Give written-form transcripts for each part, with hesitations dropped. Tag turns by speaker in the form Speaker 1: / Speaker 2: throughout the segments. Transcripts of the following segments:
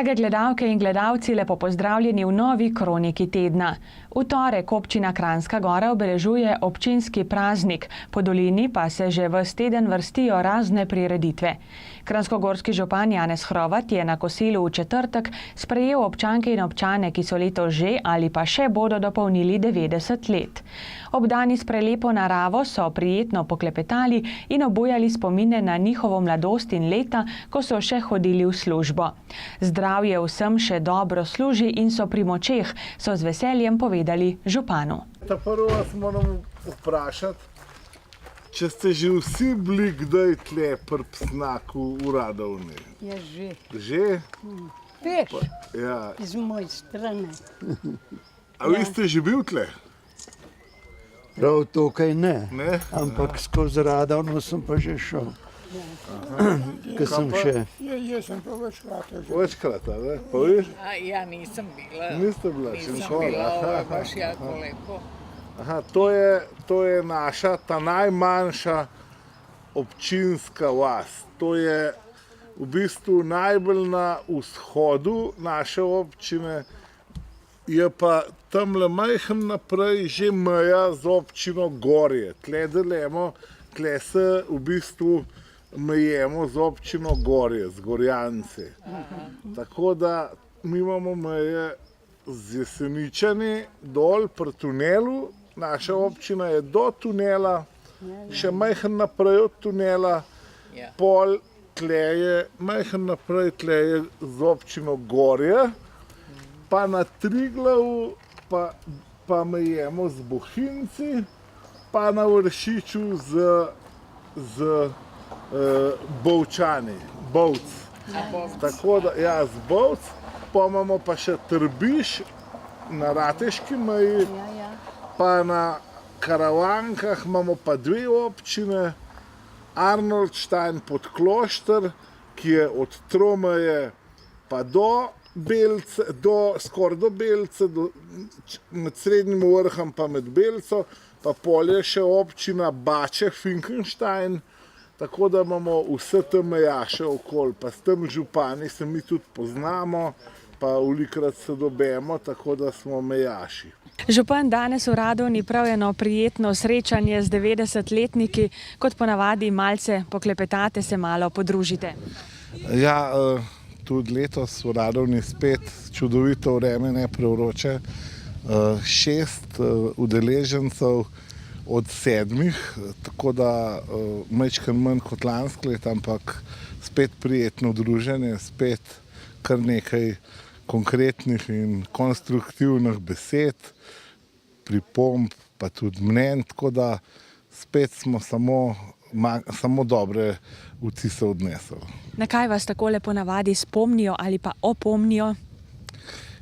Speaker 1: Drage gledalke in gledalci, lepo pozdravljeni v novi kroniki tedna. V torek občina Kranjska Gora obeležuje občinski praznik, po dolini pa se že ves teden vrstijo razne prireditve. Kranjskogorski župan Janez Hrovat je na kosilu v četrtek sprejel občanke in občane, ki so letos že ali pa še bodo dopolnili 90 let. Obdani s prelepo naravo so prijetno poklepetali in obujali spomine na njihovo mladost in leta, ko so še hodili v službo. Zdravje vsem še dobro služi in so pri močeh, so z veseljem povedali županu.
Speaker 2: Prvo vas moram vprašati, če ste že vsi bili kdaj tle pri Psnaku v Radovni?
Speaker 3: Ja, že.
Speaker 2: Že?
Speaker 3: Peš,
Speaker 2: Ja.
Speaker 3: iz moje strane.
Speaker 2: A vi ste že bil tle?
Speaker 4: Prav tukaj ne,
Speaker 2: Ne?
Speaker 4: ampak skozi Radovno sem pa že šel. Ko sem še...
Speaker 3: Jaz sem pa večkrat že.
Speaker 2: Večkrat, a ne? Pa vi?
Speaker 5: Ja, nisem bila.
Speaker 2: Niste bila, še nikoli.
Speaker 5: Ovo je baš jako lepo.
Speaker 2: Aha, to je naša, ta najmanjša občinska vas. To je v bistvu najbolj na vzhodu naše občine, je pa tamle majhen naprej že meja z občino Gorje. Tle delemo, tle se v bistvu mejemo z občino Gorje, z Gorjance. Tako da mi imamo meje z Jeseničani dol pri tunelu, naša občina je do tunela, še majhen naprej od tunela,
Speaker 5: Ja.
Speaker 2: pol tleje, majhen naprej tleje z občino Gorje, pa na Triglavu pa mejemo z Bohinci, pa na Vršiču z Bovčani, Bovc. Tako da, ja, z Bovc, pa imamo pa še Trbiš na Rateški meji, pa na Karavankah imamo pa dve občine, Arnoldštajn pod Klošter, ki je od Tromeje pa do Belce, skoraj do Belce, med Srednjim vrhom pa med Belco, pa pol je še občina Bače, Finkenstein, tako da imamo vse te mejaše okoli, pa s tem župani se mi tudi poznamo, pa velikokrat se dobemo, tako da smo mejaši.
Speaker 1: Župan, danes v Radovni prav eno prijetno srečanje z 90-letniki, kot ponavadi malce poklepetate, se malo podružite.
Speaker 2: Ja, tudi letos v Radovni spet čudovito vreme, ne prevroče. 6 udeležencev od 7, tako da majčkeno manj kot lansko leto, ampak spet prijetno druženje, spet kar nekaj konkretnih in konstruktivnih besed, pripomb, pa tudi mnenj, tako da spet smo samo dobre vtise odnesli.
Speaker 1: Na kaj vas takole ponavadi spomnijo ali pa opomnijo?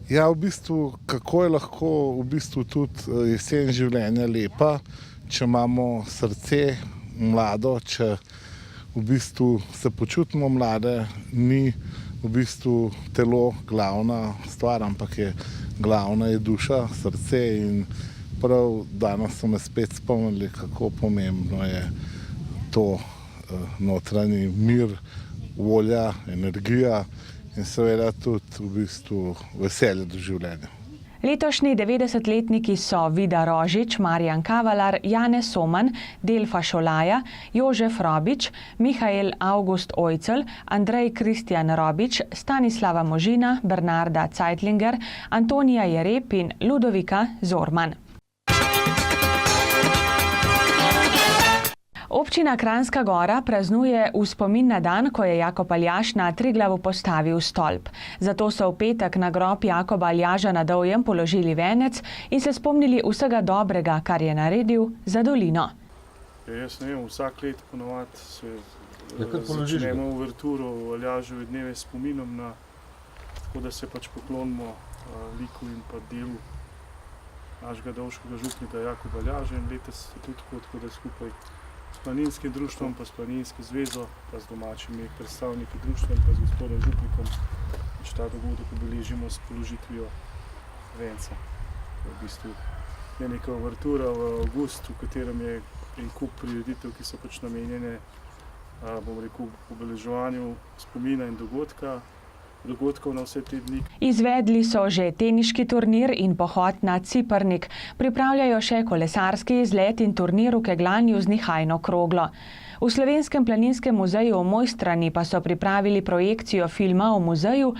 Speaker 2: Ja, v bistvu, kako je lahko v bistvu tudi jesen življenja lepa, če imamo srce mlado, če v bistvu se počutimo mlade, ni v bistvu telo glavna stvar, ampak glavna je duša, srce, in prav danes so me spet spomnili, kako pomembno je to notranji mir, volja, energija in seveda tudi v bistvu veselje do življenja.
Speaker 1: Letošnji 90-letniki so Vida Rožič, Marjan Kavalar, Janez Soman, Delfa Šolaja, Jožef Robič, Mihael August Ojcel, Andrej Kristjan Robič, Stanislava Možina, Bernarda Zeitlinger, Antonija Jereb in Ludovika Zorman. Občina Kranjska Gora praznuje v spomin na dan, ko je Jakob Aljaž na Triglavu postavil stolp. Zato so v petek na grob Jakoba Aljaža na Dovjem položili venec in se spomnili vsega dobrega, kar je naredil za dolino.
Speaker 6: Jaz ne vem, vsak let ponovadi se začnemo uverturo v Aljaževi dneve s spominom na, tako da se pač poklonimo liku in pa delu našega dolškega župnika Jakoba Aljaža, in letos je tudi tako, da skupaj s planinskim društvom, pa s planinsko zvezo, pa z domačimi predstavniki društva in pa z gospodom župnikom ta dogodek obeležimo s položitvijo venca. V bistvu je neka uvertura v avgustu, v katerem je en kup prireditev, ki so pač namenjene, bom rekel, obeleževanju spomina in dogodka. dogodkov na vse te dni.
Speaker 1: Izvedli so že teniški turnir in pohod na Cipernik. Pripravljajo še kolesarski izlet in turnir v kegljanju z nihajno kroglo. V Slovenskem planinskem muzeju v Mojstrani pa so pripravili projekcijo filma o muzeju,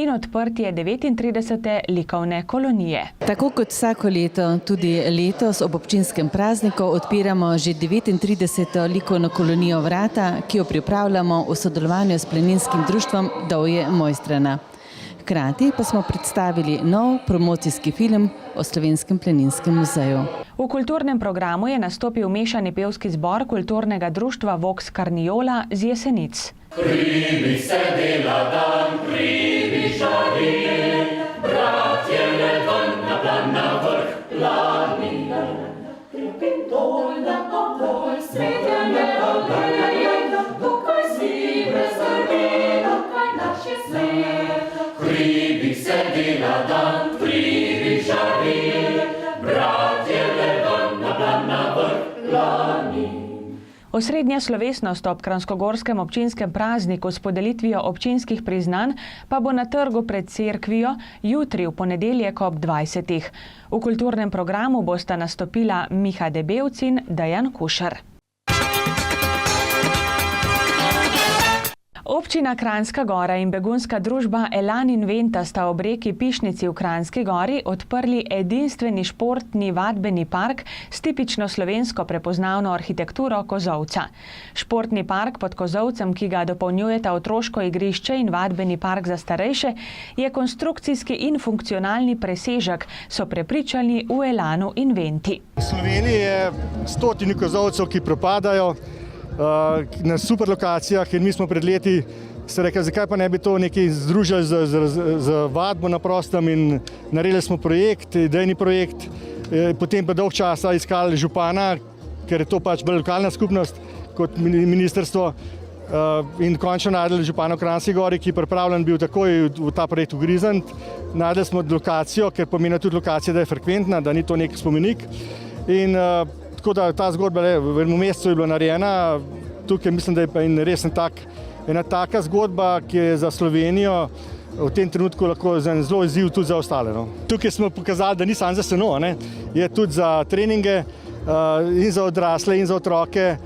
Speaker 1: in odprtje 39. likovne kolonije.
Speaker 7: Tako kot vsako leto, tudi letos ob občinskem prazniku odpiramo že 39. likovno kolonijo Vrata, ki jo pripravljamo v sodelovanju s planinskim društvom Dovje Mojstrana. Hkrati pa smo predstavili nov promocijski film o Slovenskem planinskem muzeju.
Speaker 1: V kulturnem programu je nastopil mešani pevski zbor kulturnega društva Vox Carniola z Jesenic.
Speaker 8: Primi se dela dan, primi žari, bratje le ven na plan na vrh planine. Pripim dol na popol, svetene aleje, tukaj si brez skrbi, tukaj naš je svet. Primi se dela dan, primi žari, bratje le ven na plan na vrh planine.
Speaker 1: Osrednja slovesnost ob kranjskogorskem občinskem prazniku s podelitvijo občinskih priznanj pa bo na trgu pred cerkvijo jutri v ponedeljek ob 20. V kulturnem programu bosta nastopila Miha Debevc in Dejan Kušar. Občina Kranjska Gora in begunska družba Elan Inventa sta ob reki Pišnici v Kranjski Gori odprli edinstveni športni vadbeni park s tipično slovensko prepoznavno arhitekturo kozolca. Športni park pod kozolcem, ki ga dopolnjujeta otroško igrišče in vadbeni park za starejše, je konstrukcijski in funkcionalni presežek, so prepričani v Elanu Inventi.
Speaker 9: V Sloveniji je stotine kozolcev, ki propadajo na super lokacijah in mi smo pred leti se rekli, zakaj pa ne bi to nekaj združili z vadbo na prostem in naredili smo projekt, idejni projekt, potem pa dolg časa iskali župana, ker je to pač bolj lokalna skupnost kot ministrstvo in končno najdeli župana v Kranjski Gori, ki je pripravljen bil takoj v ta projekt ugrizniti. Najdeli smo lokacijo, ker pomeni tudi lokacija, da je frekventna, da ni to nek spomenik in tako da ta zgodba v enem mesecu je bila narejena, tukaj mislim, da je res ena taka zgodba, ki je za Slovenijo v tem trenutku lahko zelo izziv tudi za ostale. Tukaj smo pokazali, da ni samo za seno, je tudi za treninge in za odrasle in za otroke,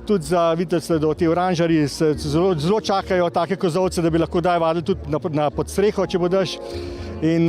Speaker 9: tudi za, vidite, da ti oranžarji zelo čakajo take kozolce, da bi lahko daj vadili tudi na podstreho, če bo dež. In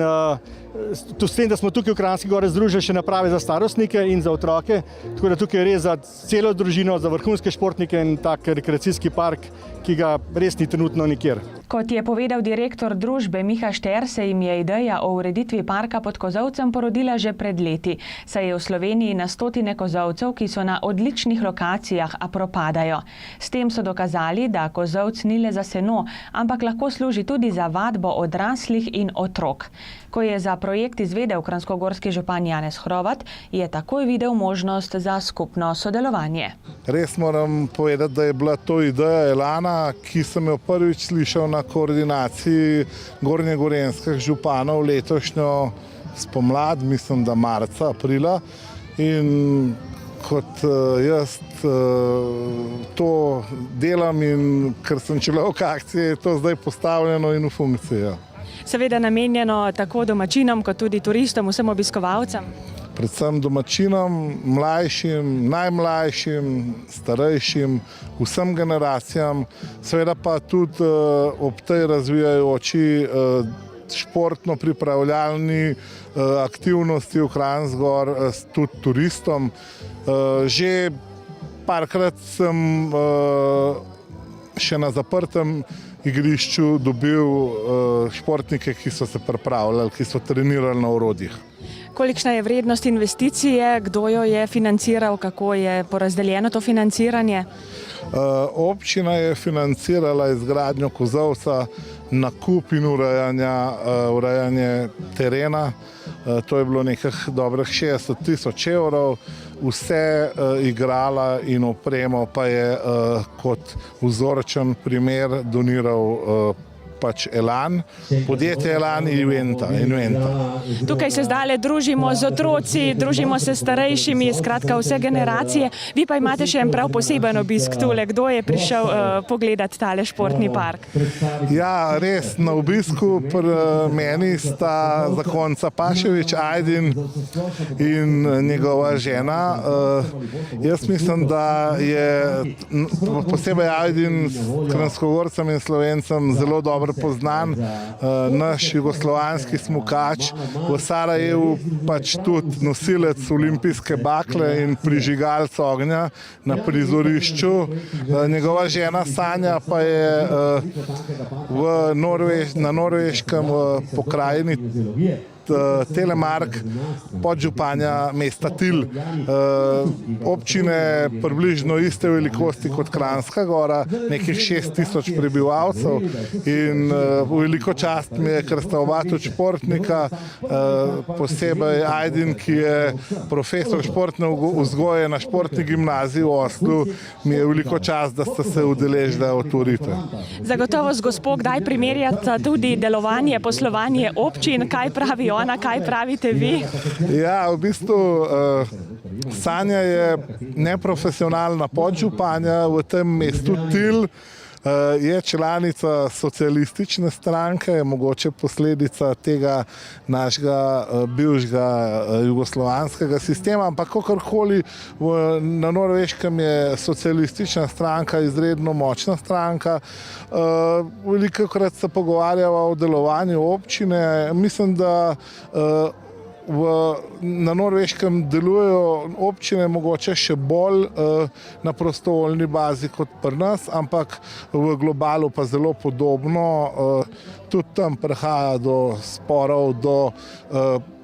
Speaker 9: s tem, da smo tukaj v Kranjski Gori združili še naprave za starostnike in za otroke, tako da tukaj je res za celo družino, za vrhunske športnike in tak rekreacijski park, ki ga res ni trenutno nikjer.
Speaker 1: Kot je povedal direktor družbe Miha Šter, se jim je ideja o ureditvi parka pod kozolcem porodila že pred leti, saj je v Sloveniji na stotine kozolcev, ki so na odličnih lokacijah, a propadajo. S tem so dokazali, da kozolc ni le za seno, ampak lahko služi tudi za vadbo odraslih in otrok. Ko je za projekt izvedel kranjskogorski župan Janez Hrovat, je takoj videl možnost za skupno sodelovanje.
Speaker 2: Res moram povedati, da je bila to ideja Elana, ki sem jo prvič slišal na koordinaciji gornjegorenjskih županov letošnjo spomlad, mislim, da marca, aprila. In kot jaz to delam in ker sem človek akcije, je to zdaj postavljeno in v funkcijo.
Speaker 1: Seveda namenjeno tako domačinom, kot tudi turistom, vsem obiskovalcem?
Speaker 2: Predvsem domačinom, mlajšim, najmlajšim, starejšim, vsem generacijam, seveda pa tudi ob tej razvijajoči športno pripravljalni aktivnosti v Kranjski Gori tudi turistom. Že parkrat sem še na zaprtem igrišču dobil športnike, ki so se pripravljali, ki so trenirali na orodjih.
Speaker 1: Kolikšna je vrednost investicije, kdo jo je financiral, kako je porazdeljeno to financiranje?
Speaker 2: Občina je financirala izgradnjo kozolca, nakup in urejanje terena. to je bilo nekih dobrih 60.000 evrov, vse igrala in opremo pa je kot vzorčen primer doniral pač Elan, podjetje Elan Inventa.
Speaker 1: Tukaj se zdaj družimo z otroci, družimo se s starejšimi, skratka vse generacije. Vi pa imate še en prav poseben obisk tule. Kdo je prišel pogledati tale športni park?
Speaker 2: Ja, res, na obisku pri meni sta zakonca Paševič, Ajdin in njegova žena. Jaz mislim, da je posebej Ajdin Kranjskogorcem in Slovencem zelo dobro poznan, naš jugoslovanski smukač, v Sarajevu pač tudi nosilec olimpijske bakle in prižigalec ognja na prizorišču. Njegova žena Sanja pa je na Norveškem pokrajini Telemark, podžupanja mesta Til. Občine približno iste velikosti kot Kranjska Gora, nekih 6.000 prebivalcev in veliko čast mi je, ker sta oba tudi športnika, posebej Ajdin, ki je profesor športne vzgoje na športni gimnaziji v Oslu, mi je veliko čast, da sta se udeležila otvoritve.
Speaker 1: Zagotovo z gospo kdaj primerjate tudi delovanje, poslovanje občin, kaj pravi ona, kaj pravite vi?
Speaker 2: Ja, v bistvu Sanja je neprofesionalna podžupanja v tem mestu Til, je članica socialistične stranke, je mogoče posledica tega našega bivšega jugoslovanskega sistema, ampak kakorkoli na Norveškem je socialistična stranka izredno močna stranka. Velikokrat se pogovarjava o delovanju občine. Mislim, da na Norveškem delujejo občine mogoče še bolj na prostovoljni bazi kot pri nas, ampak v globalu pa zelo podobno. Tudi tam prihaja do sporov, do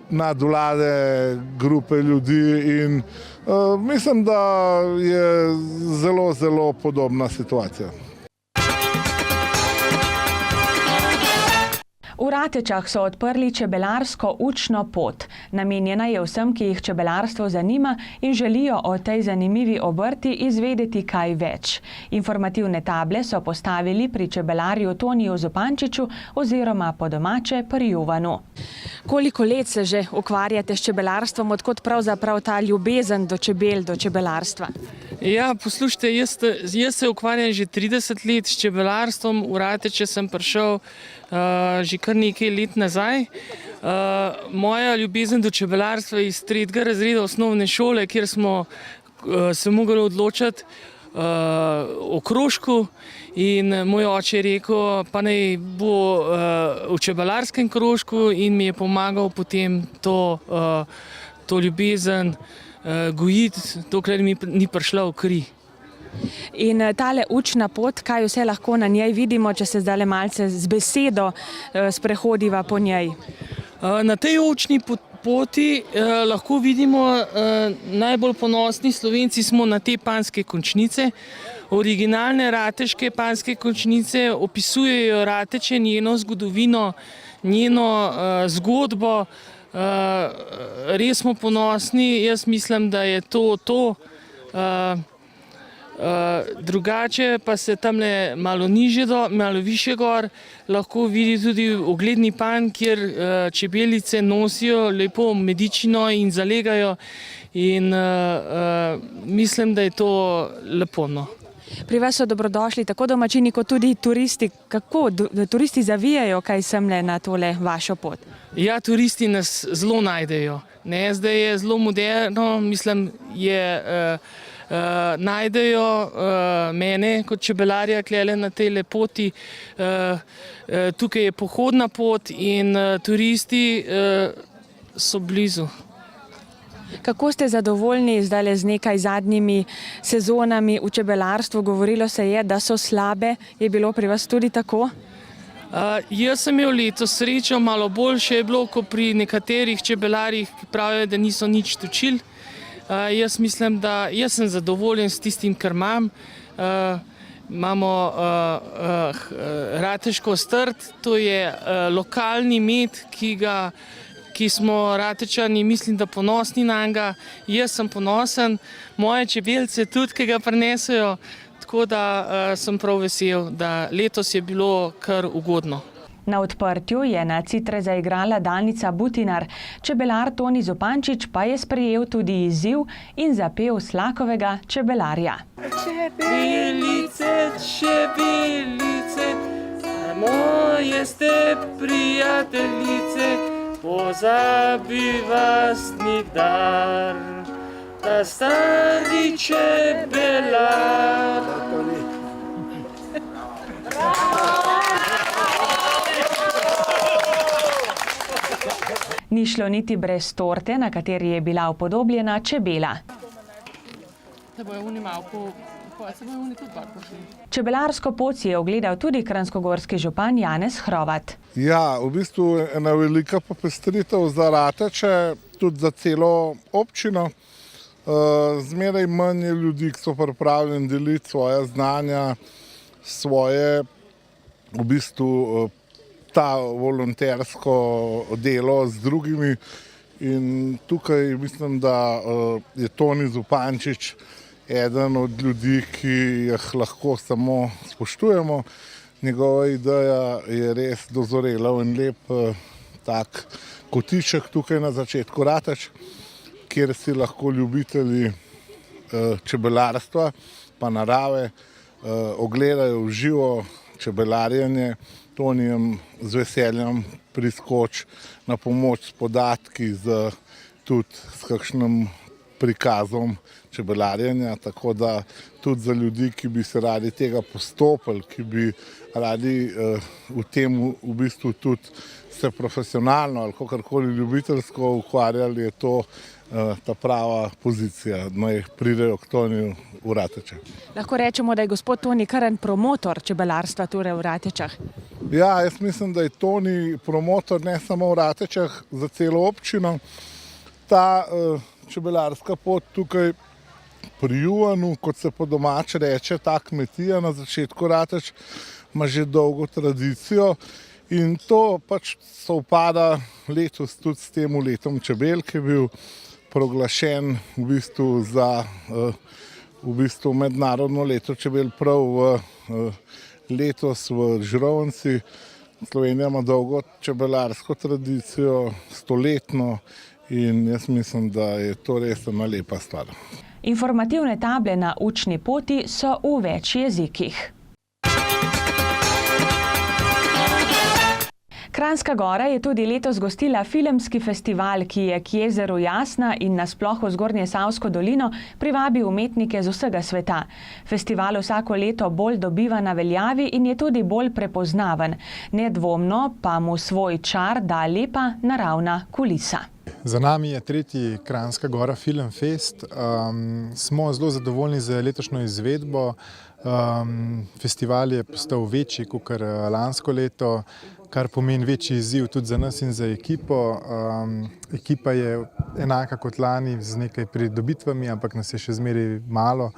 Speaker 2: nadvlade grupe ljudi in mislim, da je zelo, zelo podobna situacija.
Speaker 1: V Ratečah so odprli čebelarsko učno pot. Namenjena je vsem, ki jih čebelarstvo zanima in želijo o tej zanimivi obrti izvedeti kaj več. Informativne table so postavili pri čebelarju Toniju Zupančiču oziroma po domače pri Jovanu. Koliko let se že ukvarjate s čebelarstvom, odkot pravzaprav ta ljubezen do čebel, do čebelarstva?
Speaker 10: Ja, poslušajte, jaz se ukvarjam že 30 let s čebelarstvom. V Rateče sem prišel že kar nekaj let nazaj. Moja ljubezen do čebelarstva je iz 3. razreda osnovne šole, kjer smo se mogli odločiti o krožku in moj oče je rekel, pa naj bo v čebelarskem krožku in mi je pomagal potem to ljubezen gojiti, dokler mi ni prišla v kri.
Speaker 1: In tale učna pot, kaj vse lahko na njej vidimo, če se zdaj malce z besedo sprehodiva po njej?
Speaker 10: Na tej učni poti lahko vidimo, najbolj ponosni Slovenci smo na te panjske končnice. Originalne rateške panjske končnice opisujejo Rateče, njeno zgodovino, njeno zgodbo. Res smo ponosni, jaz mislim, da je to. Drugače pa se tamle malo nižje, malo više gor lahko vidi tudi ogledni panj, kjer čebelice nosijo lepo medičino in zalegajo in mislim, da je to lepo.
Speaker 1: Pri vas so dobrodošli tako domačini kot tudi turisti. Kako turisti zavijajo kaj semle na tole vašo pot?
Speaker 10: Ja, turisti nas zelo najdejo. Zdaj je zelo moderno, mislim, najdejo mene kot čebelarja klele na tej poti. Tukaj je pohodna pot in turisti so blizu.
Speaker 1: Kako ste zadovoljni zdaj z nekaj zadnjimi sezonami v čebelarstvu? Govorilo se je, da so slabe. Je bilo pri vas tudi tako?
Speaker 10: Jaz sem imel letos srečo, malo boljše je bilo kot pri nekaterih čebelarjih, ki pravijo, da niso nič točili. Jaz mislim, da jaz sem zadovoljen s tistim, kar imam. Imamo rateško strt, to je lokalni med, ki ga ki smo Ratečani, mislim, da ponosni na njega. Jaz sem ponosen, moje čebelce tudi, ki ga prinesejo, tako da sem prav vesel, da letos je bilo kar ugodno.
Speaker 1: Na odprtju je na citre zaigrala Danica Butinar, čebelar Toni Zupančič pa je sprejel tudi izziv in zapel Slakovega čebelarja.
Speaker 10: Čebelice, čebelice, moje ste prijateljice, pozabi vas nikdar, ta stari čebelar. Ni šlo niti brez torte, na kateri je bila upodobljena čebela. Čebelarsko pot si je ogledal tudi kranjskogorski župan Janez Hrovat.
Speaker 2: Ja, v bistvu ena velika popestritev za Rateče, tudi za celo občino. Zmeraj manj je ljudi, ki so pripravljeni deliti svoja znanja, svoje v bistvu ta volontersko delo z drugimi. In tukaj mislim, da je Toni Zupančič eden od ljudi, ki jih lahko samo spoštujemo. Njegova ideja je res dozorela in lep tak kotiček tukaj na začetku Rateč, kjer si lahko ljubitelji čebelarstva pa narave ogledajo v živo čebelarjenje. Tonijem z veseljem priskoč na pomoč s podatki, tudi s kakšnim prikazom čebelarjenja, tako da tudi za ljudi, ki bi se radi tega postopili, ki bi radi v tem v bistvu tudi se profesionalno ali kakorkoli ljubiteljsko ukvarjali, je to ta prava pozicija, naj pridejo k Toniju v Rateče.
Speaker 1: Lahko rečemo, da je gospod Toni kar en promotor čebelarstva torej v Ratečah.
Speaker 2: Ja, jaz mislim, da je Toni promotor ne samo v Ratečah, za celo občino. Ta čebelarska pot tukaj pri Juvanu, kot se po domače reče, ta kmetija na začetku Rateč, ima že dolgo tradicijo in to pač sovpada letos tudi s tem letom čebel, ki je bil proglašen v bistvu za mednarodno leto čebel prav letos v Žirovnici. Slovenija ima dolgo čebelarsko tradicijo, stoletno, in jaz mislim, da je to res ena lepa stvar.
Speaker 1: Informativne table na učni poti so v več jezikih. Kranjska Gora je tudi letos gostila filmski festival, ki je k jezeru Jasna in nasploh v Zgornjesavsko dolino privabil umetnike z vsega sveta. Festival vsako leto bolj dobiva na veljavi in je tudi bolj prepoznaven. Nedvomno pa mu svoj čar da lepa naravna kulisa.
Speaker 11: Za nami je 3. Kranjska Gora Film Fest. Smo zelo zadovoljni z letošnjo izvedbo. Festival je postal večji kot lansko leto, kar pomeni večji izziv tudi za nas in za ekipo. Ekipa je enaka kot lani z nekaj pridobitvami, ampak nas je še zmeraj malo.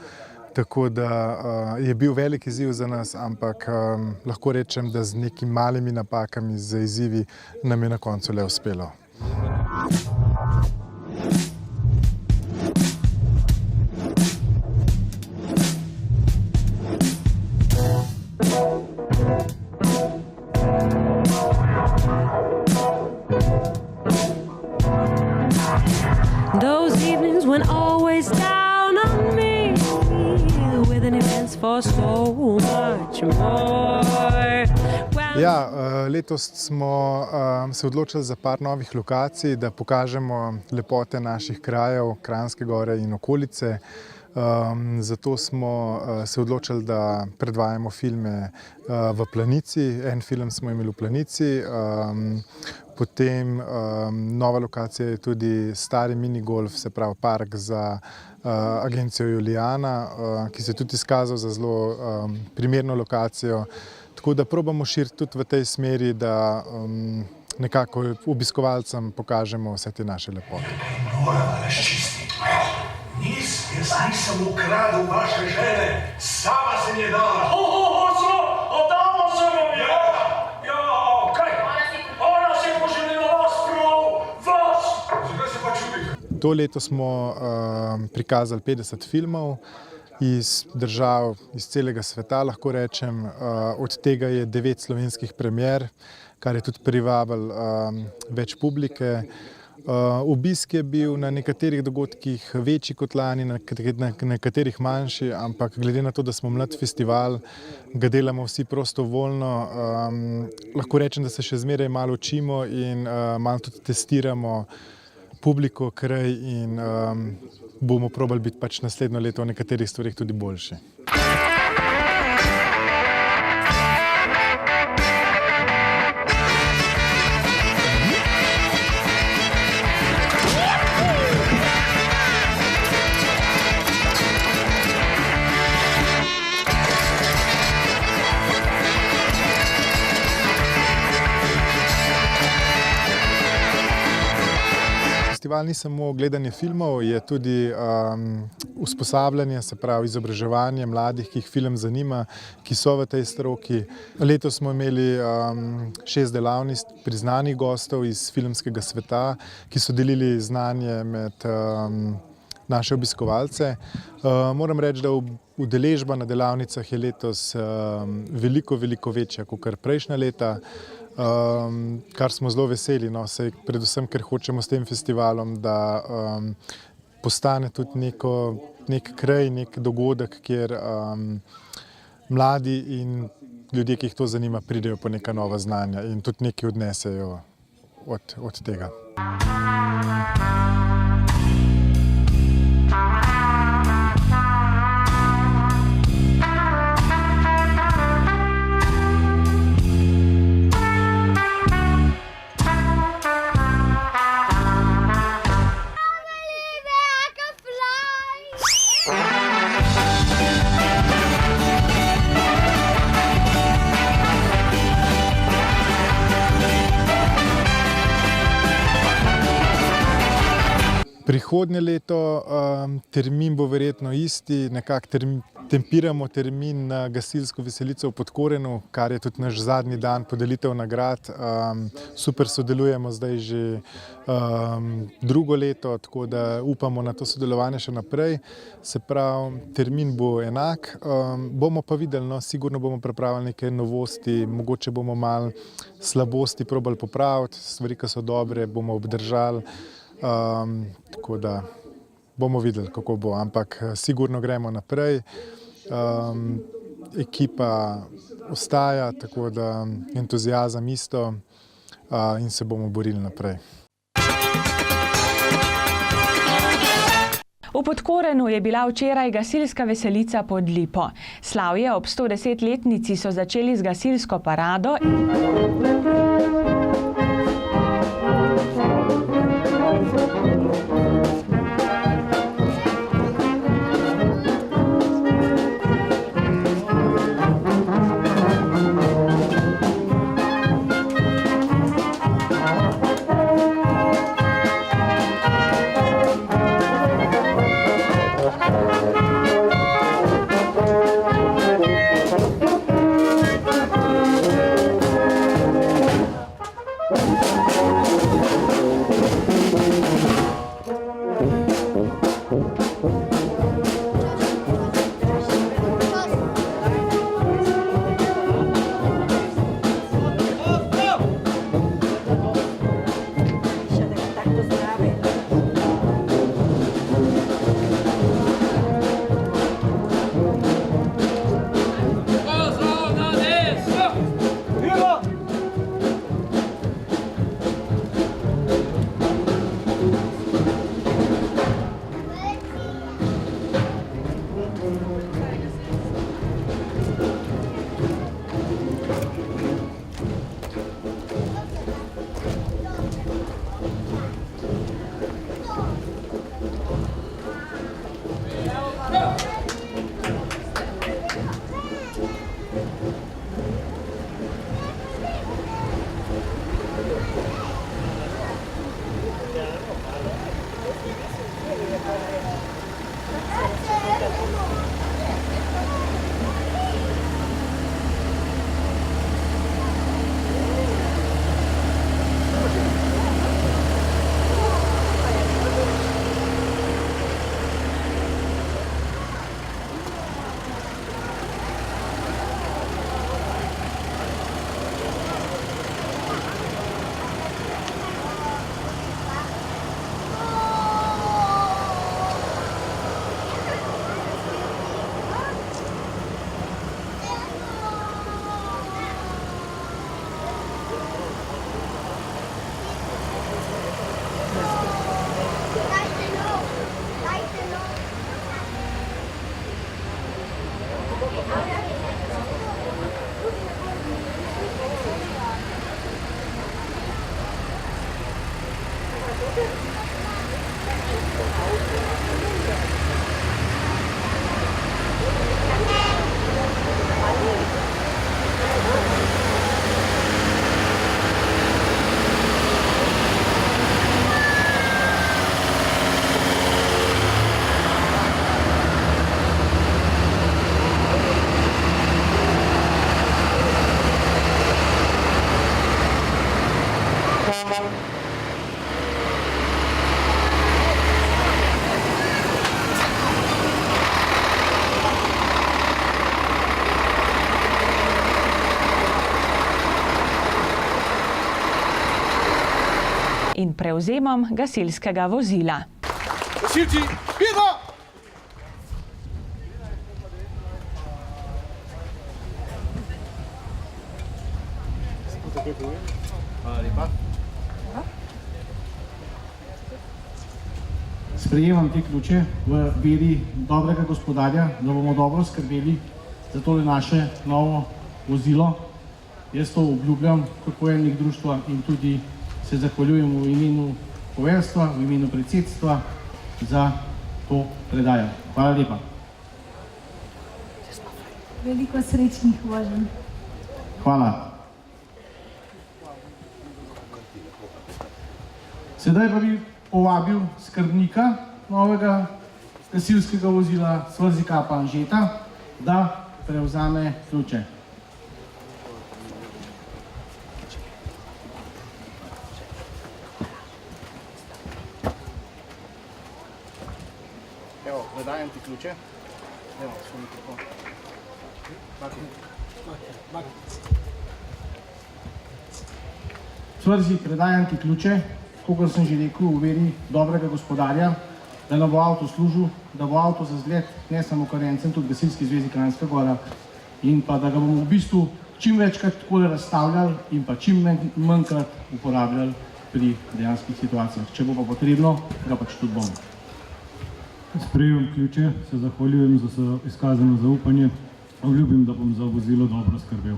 Speaker 11: Tako da je bil velik izziv za nas, ampak lahko rečem, da z nekimi malimi napakami, z izzivi nam je na koncu le uspelo.
Speaker 12: Those evenings went always down on me with an immense for so much more.
Speaker 11: Ja, letos smo se odločili za par novih lokacij, da pokažemo lepote naših krajev, Kranjske Gore in okolice. Zato smo se odločili, da predvajamo filme v Planici. En film smo imeli v Planici. Potem nova lokacija je tudi stari minigolf, se pravi park za agencijo Julijana, ki se je tudi izkazal za zelo primerno lokacijo. Tako da probamo širiti tudi v tej smeri, da nekako obiskovalcem pokažemo vse te naše lepote.
Speaker 13: Moramo razčistiti. Nis je zdaj sem ukradel vaše žene, sama se nje dala. Odamo se vam je! Ja, kaj? Ona si poželjela vas prav,
Speaker 11: To leto smo prikazali 50 filmov iz držav, iz celega sveta, lahko rečem. Od tega je 9 slovenskih premier, kar je tudi privabilo več publike. Obisk je bil na nekaterih dogodkih večji kot lani, na nekaterih manjši, ampak glede na to, da smo mlad festival, ga delamo vsi prostovoljno. Lahko rečem, da se še zmeraj malo učimo in malo tudi testiramo publiko, kraj in bomo probali biti pač naslednjo leto v nekaterih stvarih tudi boljši. Festival ni samo gledanje filmov, je tudi usposabljanje, se pravi izobraževanje mladih, ki jih film zanima, ki so v tej stroki. Letos smo imeli 6 delavnic priznanih gostov iz filmskega sveta, ki so delili znanje med naše obiskovalce. Moram reči, da udeležba na delavnicah je letos veliko večja kot prejšnja leta. Kar smo zelo veseli, predvsem, ker hočemo s tem festivalom, da postane tudi nek kraj, nek dogodek, kjer mladi in ljudje, ki jih to zanima, pridejo po neka nova znanja in tudi nekaj odnesejo od tega. Prihodnje leto termin bo verjetno isti, nekako tempiramo termin na gasilsko veselico v Podkorenu, kar je tudi naš zadnji dan podelitev nagrad. Super sodelujemo zdaj že drugo leto, tako da upamo na to sodelovanje še naprej. Se pravi, termin bo enak, bomo pa videli, sigurno bomo pripravili neke novosti, mogoče bomo malo slabosti probali popraviti, stvari, ki so dobre, bomo obdržali. Tako da bomo videli, kako bo, ampak sigurno gremo naprej. Ekipa ostaja, tako da entuziazem isto in se bomo borili naprej.
Speaker 1: V Podkorenu je bila včeraj gasilska veselica pod Lipo. Slavje ob 110-letnici so začeli z gasilsko parado. in prevzemom gasilskega vozila.
Speaker 2: Gasilci, pijemo!
Speaker 14: Hvala lepa. Sprejemam te ključe v veri dobrega gospodarja, da bomo dobro skrbeli za tole naše novo vozilo. Jaz to obljubljam kot poveljnik društva in tudi se zahvaljujem v imenu poveljstva, v imenu predsedstva za to predajo. Hvala lepa.
Speaker 15: Veliko srečnih voženj.
Speaker 14: Hvala. Sedaj pa bi povabil skrbnika novega gasilskega vozila Svrzikapa Anžeta, da prevzame ključe. Evo, predajam ti ključe. Evo, svoj mikrofon. Svrzi, predajam ti ključe, kot sem že rekel, v veri dobrega gospodarja, da nam bo avto služil, da bo avto za zgled ne samo karencem, tudi Gasilski zvezi Kranjska Gora in pa da ga bomo v bistvu čim večkrat takole razstavljali in pa čim manjkrat uporabljali pri dejanskih situacijah. Če bo pa potrebno, ga pač tudi bomo.
Speaker 16: Sprejemam ključe, se zahvaljujem za izkazano zaupanje, obljubim, da bom za vozilo dobro skrbel.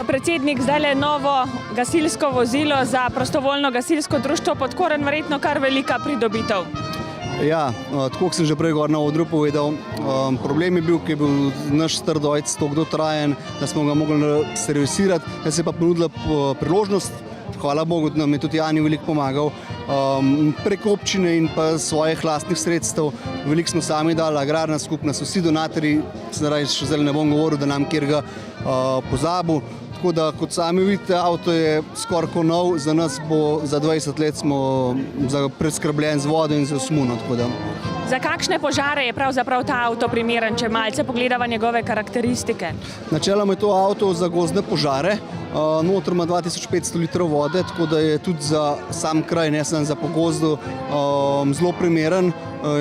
Speaker 1: Predsednik, zdaj je novo gasilsko vozilo za prostovoljno gasilsko društvo Podkoren, verjetno kar velika pridobitev.
Speaker 17: Ja, tako kot sem že prej na odru povedal, problem je bil, ker je bil naš star dojec toliko dotrajen, da smo ga mogli servisirati, da se je pa ponudila priložnost. Hvala Bogu, da nam je tudi Jani veliko pomagal. Prek občine in pa svojih lastnih sredstev, veliko smo sami dali, agrarna skupnost, vsi donatorji, še zdaj ne bom govoril, da nam kjer ga pozabil. Tako da, kot sami vidite, avto je skoraj kot nov, za nas bo za 20 let smo preskrbljen z vodo in z osmuno.
Speaker 1: Za kakšne požare je pravzaprav ta avto primeren, če malce pogledava njegove karakteristike?
Speaker 17: Načeloma je to avto za gozdne požare, noter ima 2500 litrov vode, tako da je tudi za sam kraj, ne samo za pogozdu, zelo primeren.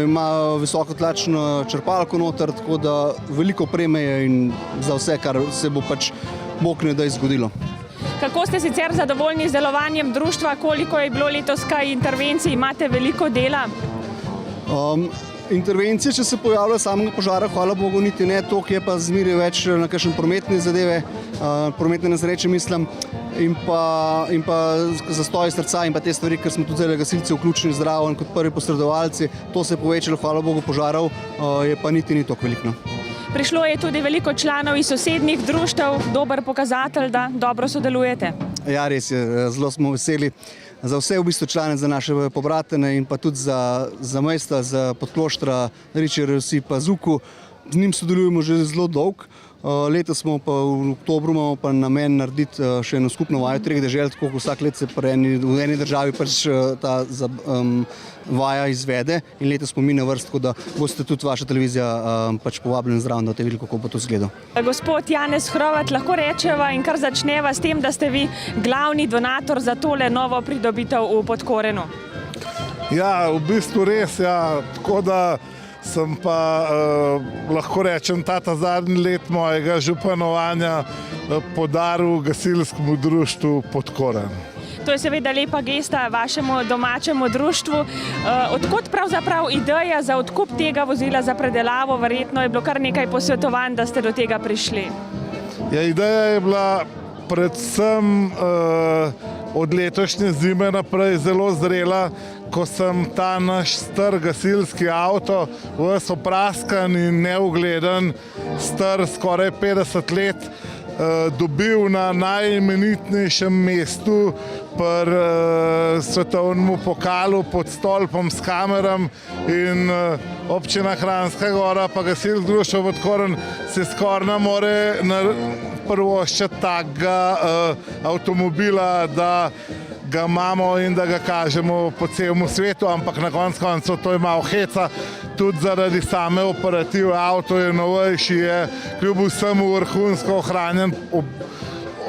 Speaker 17: Ima visokotlačno črpalko noter, tako da veliko opreme je in za vse, kar se bo pač Bog ne da izgodilo.
Speaker 1: Kako ste sicer zadovoljni z delovanjem društva, koliko je bilo letos kaj intervencij, imate veliko dela?
Speaker 17: Intervencije, če se pojavlja samega požara, hvala Bogu, niti ne, toliko je pa zmeraj več na kakšne prometne zadeve, prometne nesreče mislim, in pa zastoj srca in pa te stvari, ker smo tudi gasilci vključeni zraven kot prvi posredovalci, to se je povečalo, hvala Bogu, požarov, je pa niti ni toliko veliko.
Speaker 1: Prišlo je tudi veliko članov iz sosednjih društev, dober pokazatelj, da dobro sodelujete.
Speaker 17: Ja, res je, zelo smo veseli za vse v bistvu člane, za naše pobratene in pa tudi za mesta, za Podkloštra, Ričer, vsi pa Zuku. Z njim sodelujemo že zelo dolgo. Letos smo pa v oktobru imamo pa namen narediti še eno skupno vajo treh dežel, tako kot vsak let se v eni državi pač ta vaja izvede in letos smo mi na vrst, tako da boste tudi vaša televizija pač povabljeni zraven, da boste videli, kako bo to izgledalo.
Speaker 1: Gospod Janez Hrovat, lahko rečeva in kar začneva s tem, da ste vi glavni donator za tole novo pridobitev v Podkorenu.
Speaker 2: Ja, v bistvu res, ja, tako da sem pa, lahko rečem, ta zadnji let mojega županovanja podaril gasilskemu društvu Podkoren.
Speaker 1: To je seveda lepa gesta vašemu domačemu društvu. Odkot pravzaprav ideja za odkup tega vozila za predelavo? Verjetno je bilo kar nekaj posvetovanj, da ste do tega prišli.
Speaker 2: Ja, ideja je bila predvsem od letošnje zime naprej zelo zrela, ko sem ta naš star gasilski avto, ves opraskan in neugleden, star skoraj 50 let, dobil na najimenitnejšem mestu pri svetovnemu pokalu pod stolpom s kameram in občina Kranjska Gora pa gasilsko društvo Vodkorn se skoraj ne more privoščiti takega avtomobila, da ga imamo in da ga kažemo po celem svetu, ampak na koncu to je malo heca, tudi zaradi same operative. Avto je novejši, je kljub vsemu vrhunsko ohranjen,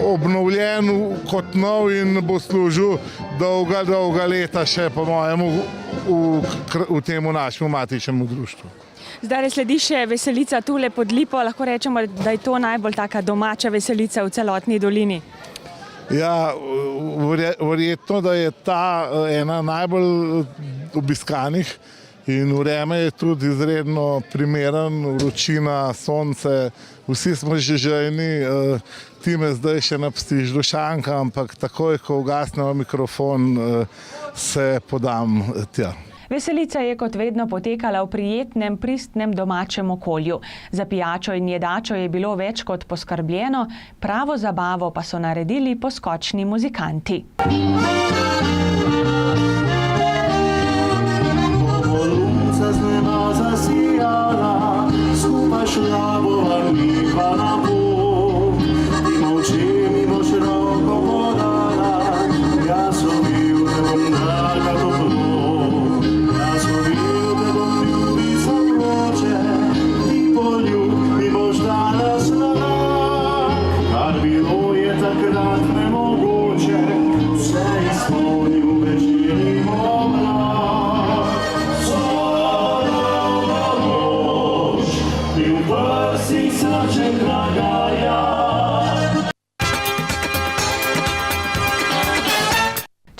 Speaker 2: obnovljen kot nov in bo služil dolga leta še po mojemu v temu našemu matičnemu društvu.
Speaker 1: Zdaj sledi še veselica tule pod Lipo, lahko rečemo, da je to najbolj taka domača veselica v celotni dolini.
Speaker 2: Ja, verjetno, da je ta ena najbolj obiskanih in vreme je tudi izredno primeren, vročina, sonce, vsi smo že žejni, ti me zdaj še ne pustiš Dušanka, ampak takoj, ko ugasnemo mikrofon, se podam tja.
Speaker 1: Veselica je kot vedno potekala v prijetnem, pristnem domačem okolju. Za pijačo in jedačo je bilo več kot poskrbljeno, pravo zabavo pa so naredili poskočni muzikanti.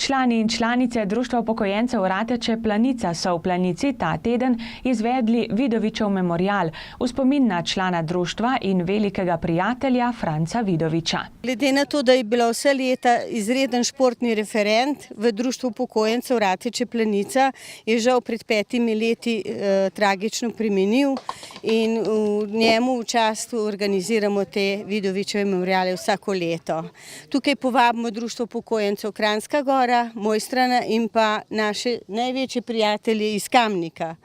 Speaker 1: Člani in članice Društva upokojencev Rateče Planica so v Planici ta teden izvedli Vidovičev memorial v spomin na člana društva in velikega prijatelja Franca Vidoviča.
Speaker 3: Glede na to, da je bila vse leta izreden športni referent v Društvu upokojencev Rateče Planica, je žal pred 5 leti tragično preminil in v njemu v čast organiziramo te Vidovičeve memoriale vsako leto. Tukaj povabimo Društvo upokojencev Kranjska Gora, Mojstrana in pa naše največje prijatelje iz Kamnika.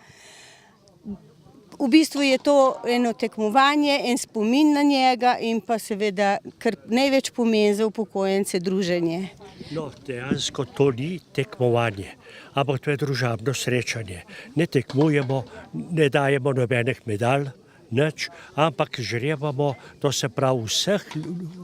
Speaker 3: V bistvu je to eno tekmovanje, en spomin na njega in pa seveda, kar največ pomeni za upokojence, druženje.
Speaker 18: No, dejansko to ni tekmovanje, ampak to je družabno srečanje. Ne tekmujemo, ne dajemo nobenih medalj, nič, ampak žrebamo, to se pravi vseh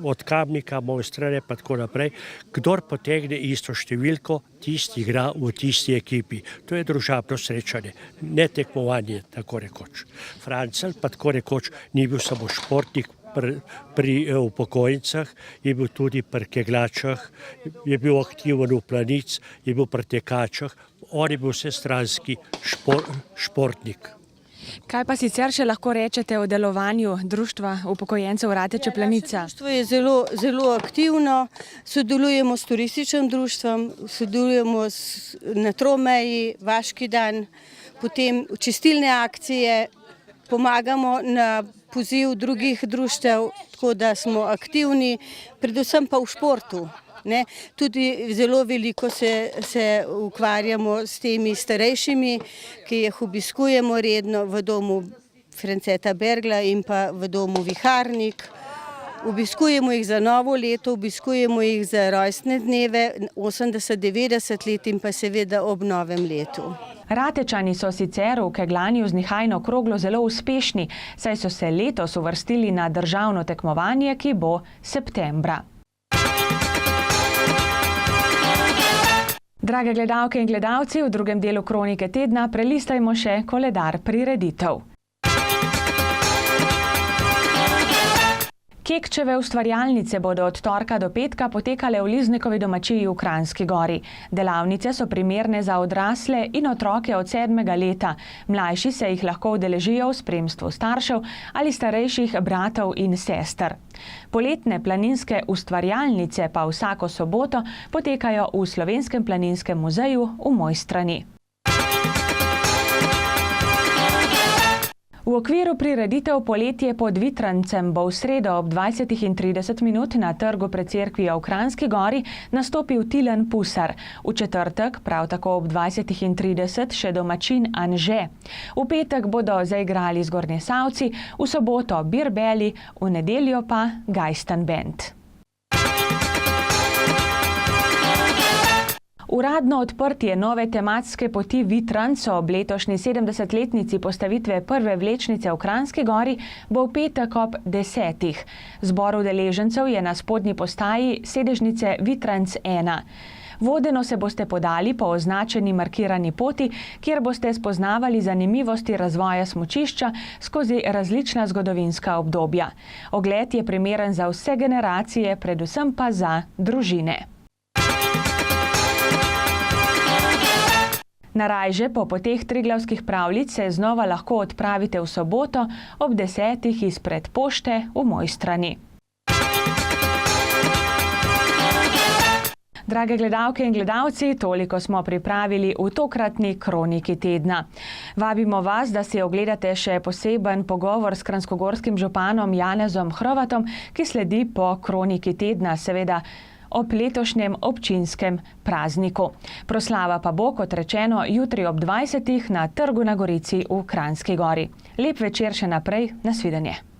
Speaker 18: od Kamnika, Mojstrane pa tako naprej, kdor potegne isto številko, tisti igra v tisti ekipi. To je družabno srečanje, ne tekmovanje, tako rekoč. Francel pa tako rekoč ni bil samo športnik pri upokojencah, je bil tudi pri keglačah, je bil aktiven v Planic, je bil pri tekačah, on je bil vsestranski športnik.
Speaker 1: Kaj pa sicer še lahko rečete o delovanju Društva upokojencev Rateče Planica?
Speaker 3: Društvo je zelo aktivno, sodelujemo s turističnim društvom, sodelujemo na Tromeji, Vaški dan, potem čistilne akcije, pomagamo na poziv drugih društev, tako da smo aktivni, predvsem pa v športu. Tudi zelo veliko se ukvarjamo s temi starejšimi, ki jih obiskujemo redno v domu Franceta Bergla in pa v domu Viharnik. Obiskujemo jih za novo leto, obiskujemo jih za rojstne dneve, 80-90 let in pa seveda ob novem letu.
Speaker 1: Ratečani so sicer v kegljanju z nihajno kroglo zelo uspešni, saj so se letos uvrstili na državno tekmovanje, ki bo septembra. Drage gledalke in gledalci, v drugem delu Kronike tedna prelistajmo še koledar prireditev. Kekčeve ustvarjalnice bodo od torka do petka potekale v Liznikovi domačiji v Kranjski Gori. Delavnice so primerne za odrasle in otroke od 7. leta. Mlajši se jih lahko udeležijo v spremstvu staršev ali starejših bratov in sester. Poletne planinske ustvarjalnice pa vsako soboto potekajo v Slovenskem planinskem muzeju v Mojstrani. V okviru prireditev Poletje pod Vitrancem bo v sredo ob 20:30 na trgu pred cerkvijo v Kranjski Gori nastopil Tilen Pusar. V četrtek, prav tako ob 20:30, še domačin Anže. V petek bodo zaigrali Zgornjesavci, v soboto Birbeli, v nedeljo pa Gajsten band. Uradno odprtje nove tematske poti Vitranc ob letošnji 70-letnici postavitve prve vlečnice v Kranjski Gori bo v petek ob 10. Zbor udeležencev je na spodnji postaji sedežnice Vitranc 1. Vodeno se boste podali po označeni markirani poti, kjer boste spoznavali zanimivosti razvoja smučišča skozi različna zgodovinska obdobja. Ogled je primeren za vse generacije, predvsem pa za družine. Na Rajže po poteh Triglavskih pravljic se znova lahko odpravite v soboto ob 10. izpred pošte v Mojstrani. Drage gledalke in gledalci, toliko smo pripravili v tokratni kroniki tedna. Vabimo vas, da si ogledate še poseben pogovor s kranjskogorskim županom Janezom Hrovatom, ki sledi po kroniki tedna, seveda ob letošnjem občinskem prazniku. Proslava pa bo, kot rečeno, jutri ob 20. na Trgu na Gorici v Kranjski Gori. Lep večer še naprej, nasvidenje.